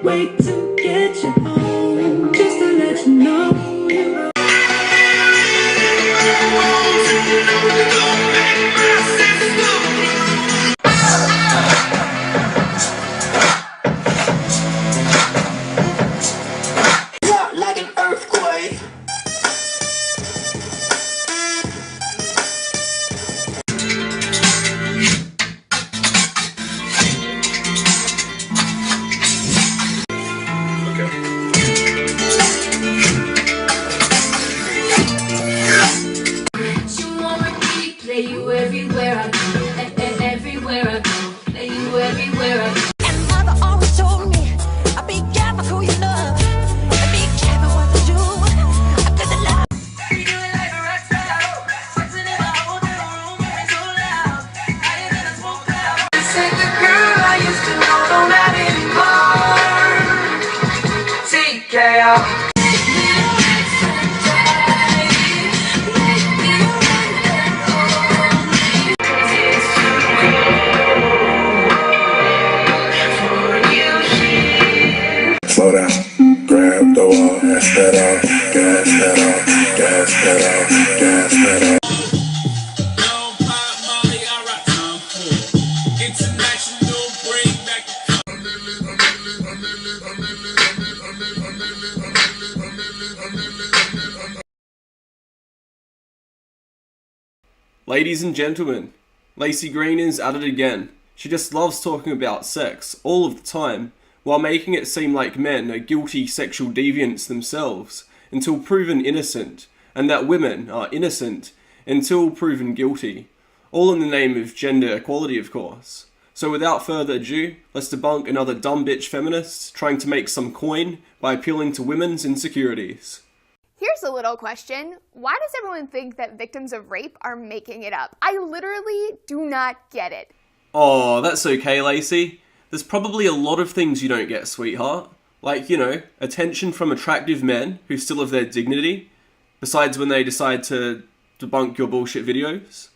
wait to get you home, just to let you know you're wrong. Like an earthquake. Play you everywhere I go, everywhere I go, play you everywhere I go. And mother always told me, be careful who you love, and be careful what you do. Cause the love. We do it like a rock star, dancing in my hotel room, it's so loud, higher than a smoke cloud. This ain't the girl I used to know, don't have anymore. TKO. Slow down, grab the wall, gas that off, gas that off, gas that off, gas that off. International bring back. Ladies and gentlemen, Lacey Green is at it again. She just loves talking about sex all of the time, while making it seem like men are guilty sexual deviants themselves until proven innocent, and that women are innocent until proven guilty. All in the name of gender equality, of course. So without further ado, let's debunk another dumb bitch feminist trying to make some coin by appealing to women's insecurities. Here's a little question. Why does everyone think that victims of rape are making it up? I literally do not get it. Oh, that's okay, Lacey. There's probably a lot of things you don't get, sweetheart. Like, you know, attention from attractive men who still have their dignity, besides when they decide to debunk your bullshit videos.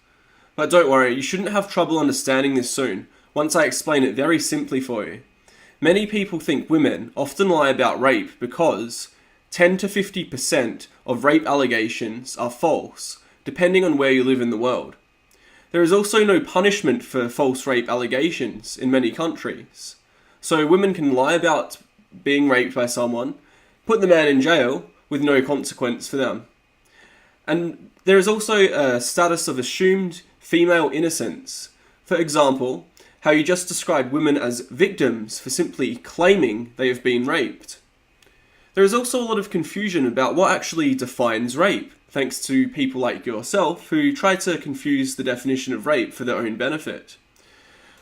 But don't worry, you shouldn't have trouble understanding this soon, once I explain it very simply for you. Many people think women often lie about rape because 10 to 50% of rape allegations are false, depending on where you live in the world. There is also no punishment for false rape allegations in many countries. So women can lie about being raped by someone, put the man in jail with no consequence for them. And there is also a status of assumed female innocence. For example, how you just described women as victims for simply claiming they have been raped. There is also a lot of confusion about what actually defines rape, thanks to people like yourself who try to confuse the definition of rape for their own benefit.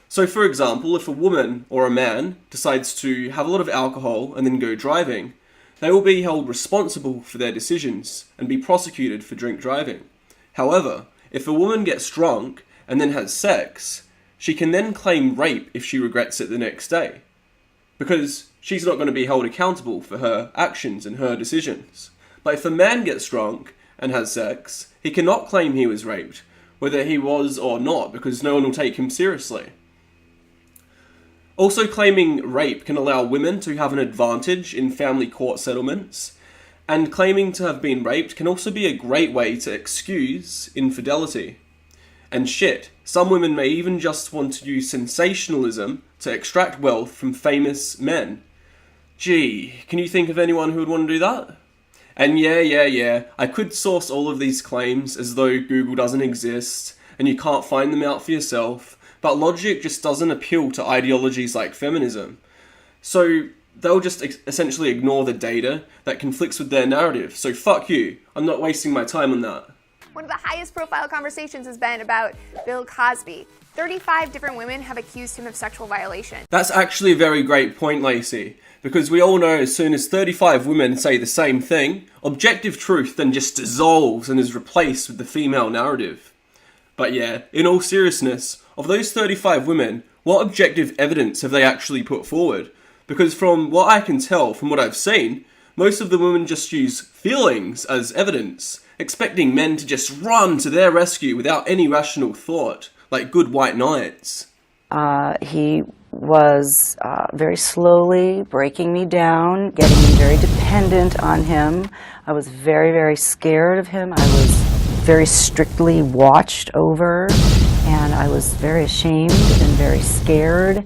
So for example, if a woman or a man decides to have a lot of alcohol and then go driving, they will be held responsible for their decisions and be prosecuted for drink driving. However, if a woman gets drunk and then has sex, she can then claim rape if she regrets it the next day, because she's not going to be held accountable for her actions and her decisions. But if a man gets drunk and has sex, he cannot claim he was raped, whether he was or not, because no one will take him seriously. Also, claiming rape can allow women to have an advantage in family court settlements, and claiming to have been raped can also be a great way to excuse infidelity. And shit, some women may even just want to use sensationalism to extract wealth from famous men. Gee, can you think of anyone who would want to do that? And yeah, I could source all of these claims as though Google doesn't exist and you can't find them out for yourself, but logic just doesn't appeal to ideologies like feminism. So they'll just essentially ignore the data that conflicts with their narrative. So fuck you, I'm not wasting my time on that. One of the highest profile conversations has been about Bill Cosby. 35 different women have accused him of sexual violation. That's actually a very great point, Lacey, because we all know as soon as 35 women say the same thing, objective truth then just dissolves and is replaced with the female narrative. But yeah, in all seriousness, of those 35 women, what objective evidence have they actually put forward? Because from what I can tell, from what I've seen, most of the women just use feelings as evidence, expecting men to just run to their rescue without any rational thought, like good white knights. He was very slowly breaking me down, getting me very dependent on him. I was very, very scared of him. I was very strictly watched over, and I was very ashamed and very scared.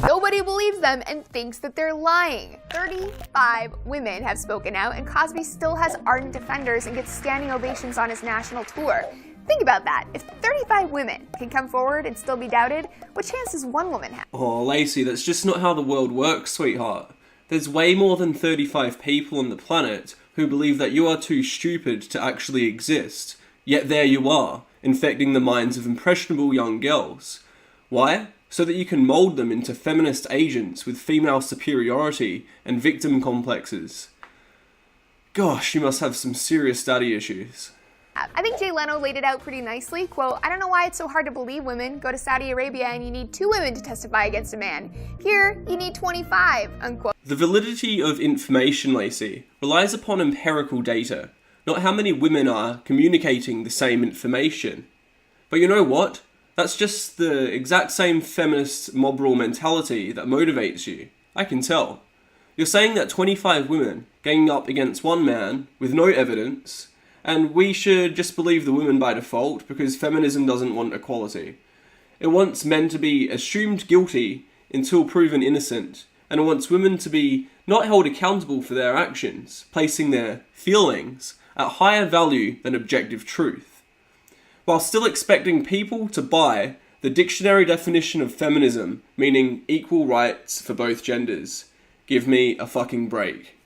Nobody believes them and thinks that they're lying. 35 women have spoken out, and Cosby still has ardent defenders and gets standing ovations on his national tour. Think about that. If 35 women can come forward and still be doubted, what chance does one woman have? Oh, Lacey, that's just not how the world works, sweetheart. There's way more than 35 people on the planet who believe that you are too stupid to actually exist. Yet there you are, infecting the minds of impressionable young girls. Why? So that you can mold them into feminist agents with female superiority and victim complexes. Gosh, you must have some serious daddy issues. I think Jay Leno laid it out pretty nicely. Quote, "I don't know why it's so hard to believe women. Go to Saudi Arabia and you need 2 women to testify against a man. Here, you need 25, unquote. The validity of information, Lacey, relies upon empirical data, not how many women are communicating the same information. But you know what? That's just the exact same feminist mob rule mentality that motivates you. I can tell. You're saying that 25 women ganging up against one man with no evidence, and we should just believe the women by default because feminism doesn't want equality. It wants men to be assumed guilty until proven innocent, and it wants women to be not held accountable for their actions, placing their feelings at higher value than objective truth, while still expecting people to buy the dictionary definition of feminism, meaning equal rights for both genders. Give me a fucking break.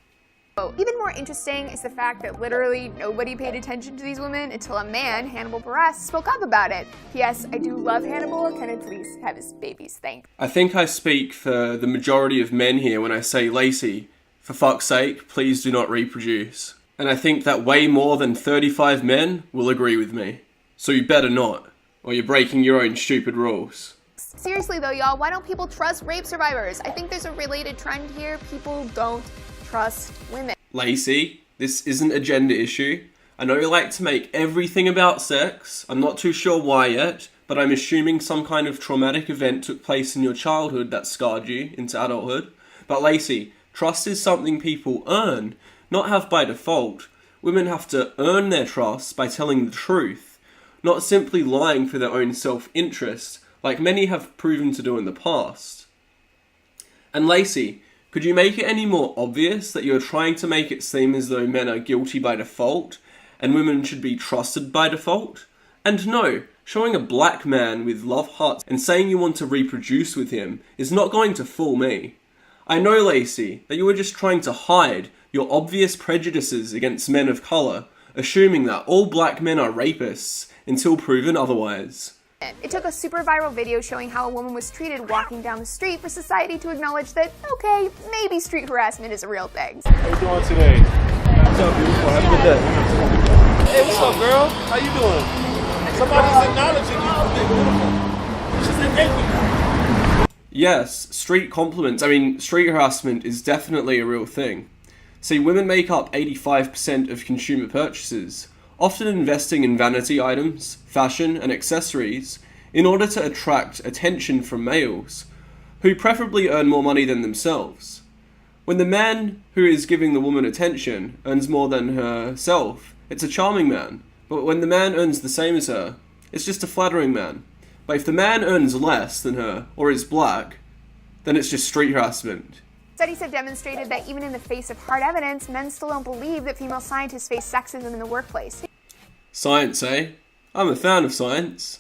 Even more interesting is the fact that literally nobody paid attention to these women until a man, Hannibal Buress, spoke up about it. P.S. I do love Hannibal. Can I please have his babies thanked? I think I speak for the majority of men here when I say, Lacey, for fuck's sake, please do not reproduce. And I think that way more than 35 men will agree with me. So you better not, or you're breaking your own stupid rules. Seriously though, y'all, why don't people trust rape survivors? I think there's a related trend here. People don't trust women. Lacey, this isn't a gender issue. I know you like to make everything about sex. I'm not too sure why yet, but I'm assuming some kind of traumatic event took place in your childhood that scarred you into adulthood. But Lacey, trust is something people earn, not have by default. Women have to earn their trust by telling the truth, not simply lying for their own self-interest, like many have proven to do in the past. And Lacey, could you make it any more obvious that you're trying to make it seem as though men are guilty by default, and women should be trusted by default? And no, showing a black man with love hearts and saying you want to reproduce with him is not going to fool me. I know, Lacey, that you were just trying to hide your obvious prejudices against men of colour, assuming that all black men are rapists until proven otherwise. It took a super viral video showing how a woman was treated walking down the street for society to acknowledge that, okay, maybe street harassment is a real thing. How you doing today? What's up, beautiful? Have a good day. Hey, what's up, girl? How you doing? Somebody's acknowledging you. You're beautiful. She said thank you. Yes, street compliments. Street harassment is definitely a real thing. See, women make up 85% of consumer purchases, often investing in vanity items, fashion, and accessories in order to attract attention from males, who preferably earn more money than themselves. When the man who is giving the woman attention earns more than herself, it's a charming man. But when the man earns the same as her, it's just a flattering man. But if the man earns less than her, or is black, then it's just street harassment. Studies have demonstrated that even in the face of hard evidence, men still don't believe that female scientists face sexism in the workplace. Science, eh? I'm a fan of science.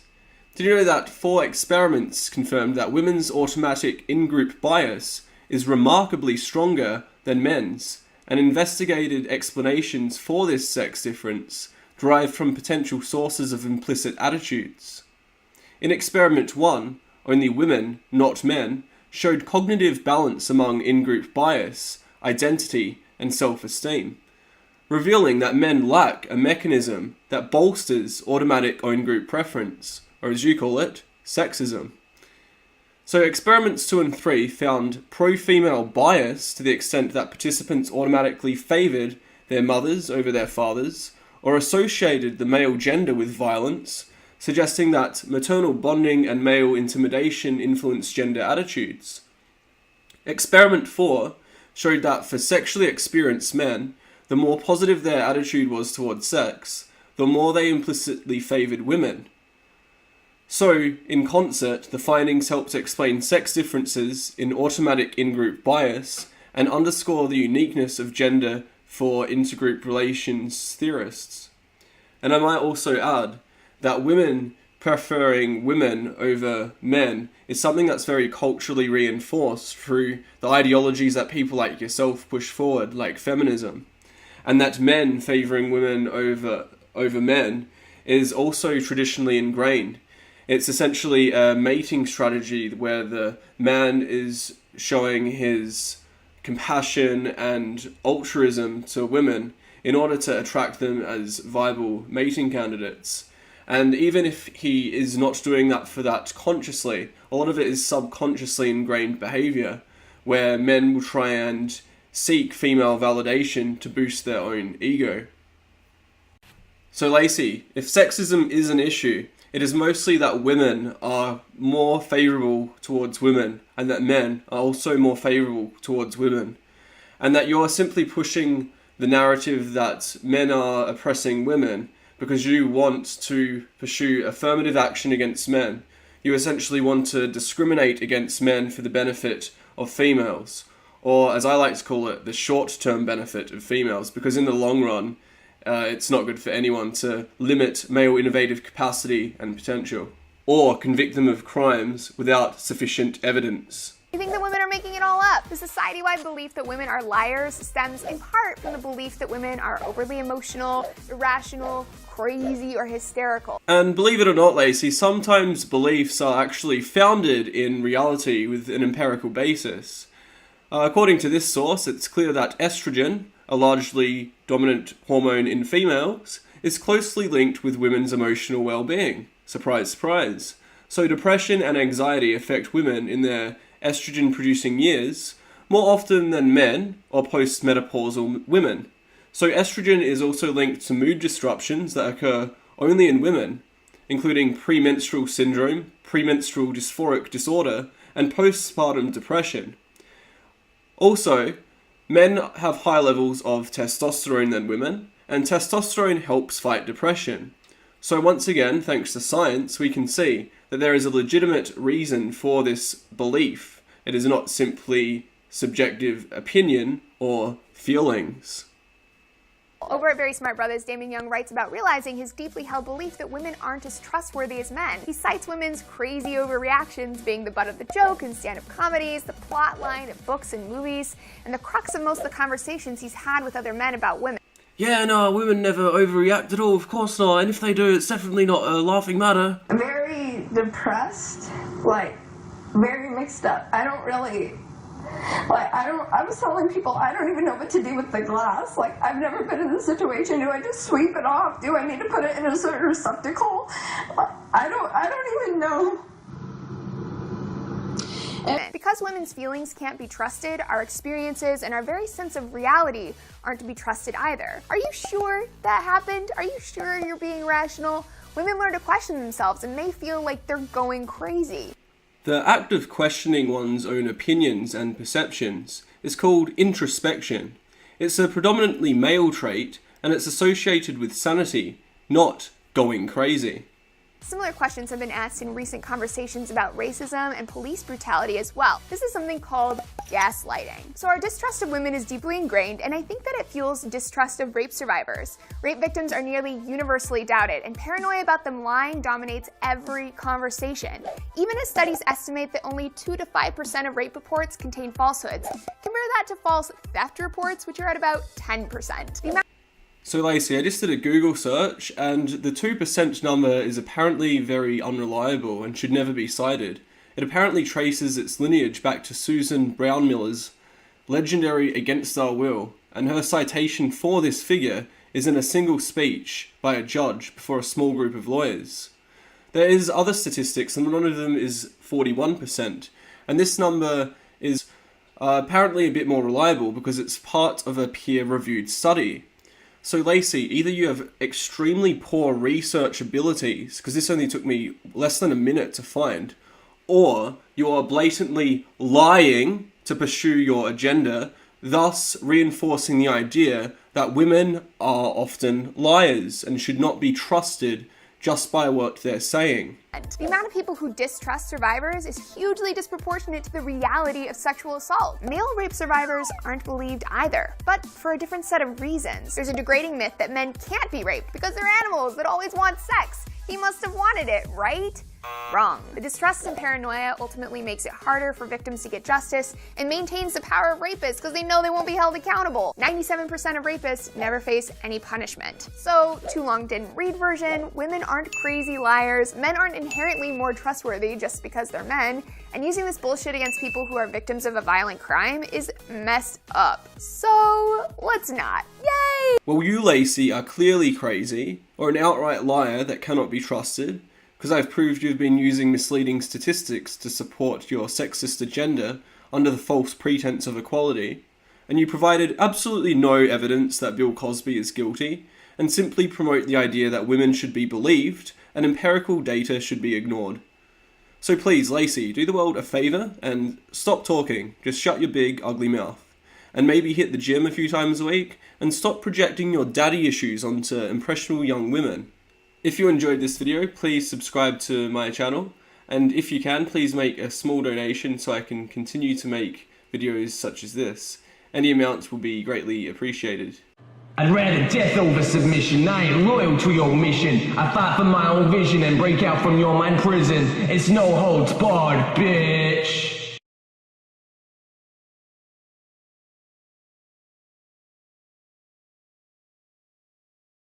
Did you know that 4 experiments confirmed that women's automatic in-group bias is remarkably stronger than men's, and investigated explanations for this sex difference derived from potential sources of implicit attitudes? In experiment 1, only women, not men, showed cognitive balance among in-group bias, identity, and self-esteem, revealing that men lack a mechanism that bolsters automatic own-group preference, or as you call it, sexism. So experiments 2 and 3 found pro-female bias to the extent that participants automatically favoured their mothers over their fathers, or associated the male gender with violence, suggesting that maternal bonding and male intimidation influence gender attitudes. Experiment 4 showed that for sexually experienced men, the more positive their attitude was towards sex, the more they implicitly favoured women. So, in concert, the findings helped explain sex differences in automatic in-group bias and underscore the uniqueness of gender for intergroup relations theorists. And I might also add that women preferring women over men is something that's very culturally reinforced through the ideologies that people like yourself push forward, like feminism. And that men favouring women over men is also traditionally ingrained. It's essentially a mating strategy where the man is showing his compassion and altruism to women in order to attract them as viable mating candidates. And even if he is not doing that for that consciously, a lot of it is subconsciously ingrained behaviour, where men will try and seek female validation to boost their own ego. So Lacey, if sexism is an issue, it is mostly that women are more favourable towards women and that men are also more favourable towards women. And that you're simply pushing the narrative that men are oppressing women because you want to pursue affirmative action against men. You essentially want to discriminate against men for the benefit of females, or as I like to call it, the short-term benefit of females, because in the long run, it's not good for anyone to limit male innovative capacity and potential, or convict them of crimes without sufficient evidence. You think that women are making it all up? The society-wide belief that women are liars stems in part from the belief that women are overly emotional, irrational, crazy, or hysterical. And believe it or not, Lacey, sometimes beliefs are actually founded in reality with an empirical basis. According to this source, it's clear that estrogen, a largely dominant hormone in females, is closely linked with women's emotional well-being. Surprise, surprise. So depression and anxiety affect women in their estrogen-producing years more often than men or post-menopausal women. So estrogen is also linked to mood disruptions that occur only in women, including premenstrual syndrome, premenstrual dysphoric disorder, and postpartum depression. Also, men have higher levels of testosterone than women, and testosterone helps fight depression. So once again, thanks to science, we can see that there is a legitimate reason for this belief. It is not simply subjective opinion or feelings. Over at Very Smart Brothers, Damon Young writes about realizing his deeply held belief that women aren't as trustworthy as men. He cites women's crazy overreactions being the butt of the joke in stand-up comedies, the plot line of books and movies, and the crux of most of the conversations he's had with other men about women. Yeah, no, women never overreact at all, of course not, and if they do, it's definitely not a laughing matter. Very depressed, like, very mixed up. I was telling people, I don't even know what to do with the glass. Like, I've never been in this situation. Do I just sweep it off? Do I need to put it in a certain receptacle? I don't even know. Because women's feelings can't be trusted, our experiences and our very sense of reality aren't to be trusted either. Are you sure that happened? Are you sure you're being rational? Women learn to question themselves and may feel like they're going crazy. The act of questioning one's own opinions and perceptions is called introspection. It's a predominantly male trait, and it's associated with sanity, not going crazy. Similar questions have been asked in recent conversations about racism and police brutality as well. This is something called gaslighting. So our distrust of women is deeply ingrained, and I think that it fuels distrust of rape survivors. Rape victims are nearly universally doubted, and paranoia about them lying dominates every conversation. Even as studies estimate that only 2 to 5% of rape reports contain falsehoods. Compare that to false theft reports, which are at about 10%. So Lacey, I just did a Google search, and the 2% number is apparently very unreliable and should never be cited. It apparently traces its lineage back to Susan Brownmiller's legendary Against Our Will, and her citation for this figure is in a single speech by a judge before a small group of lawyers. There is other statistics, and one of them is 41%, and this number is apparently a bit more reliable because it's part of a peer-reviewed study. So Lacey, either you have extremely poor research abilities, because this only took me less than a minute to find, or you are blatantly lying to pursue your agenda, thus reinforcing the idea that women are often liars and should not be trusted just by what they're saying. The amount of people who distrust survivors is hugely disproportionate to the reality of sexual assault. Male rape survivors aren't believed either, but for a different set of reasons. There's a degrading myth that men can't be raped because they're animals that always want sex. He must have wanted it, right? Wrong. The distrust and paranoia ultimately makes it harder for victims to get justice and maintains the power of rapists because they know they won't be held accountable. 97% of rapists never face any punishment. So, too long didn't read version, women aren't crazy liars, men aren't inherently more trustworthy just because they're men, and using this bullshit against people who are victims of a violent crime is messed up. So, let's not. Yay! Well, you, Lacey, are clearly crazy, or an outright liar that cannot be trusted, because I've proved you've been using misleading statistics to support your sexist agenda under the false pretense of equality, and you provided absolutely no evidence that Bill Cosby is guilty, and simply promote the idea that women should be believed and empirical data should be ignored. So please, Lacey, do the world a favour and stop talking, just shut your big, ugly mouth, and maybe hit the gym a few times a week, and stop projecting your daddy issues onto impressionable young women. If you enjoyed this video, please subscribe to my channel, and if you can, please make a small donation so I can continue to make videos such as this. Any amount will be greatly appreciated. I'd rather death over submission. I ain't loyal to your mission. I fight for my own vision and break out from your mind prison. It's no holds barred, bitch.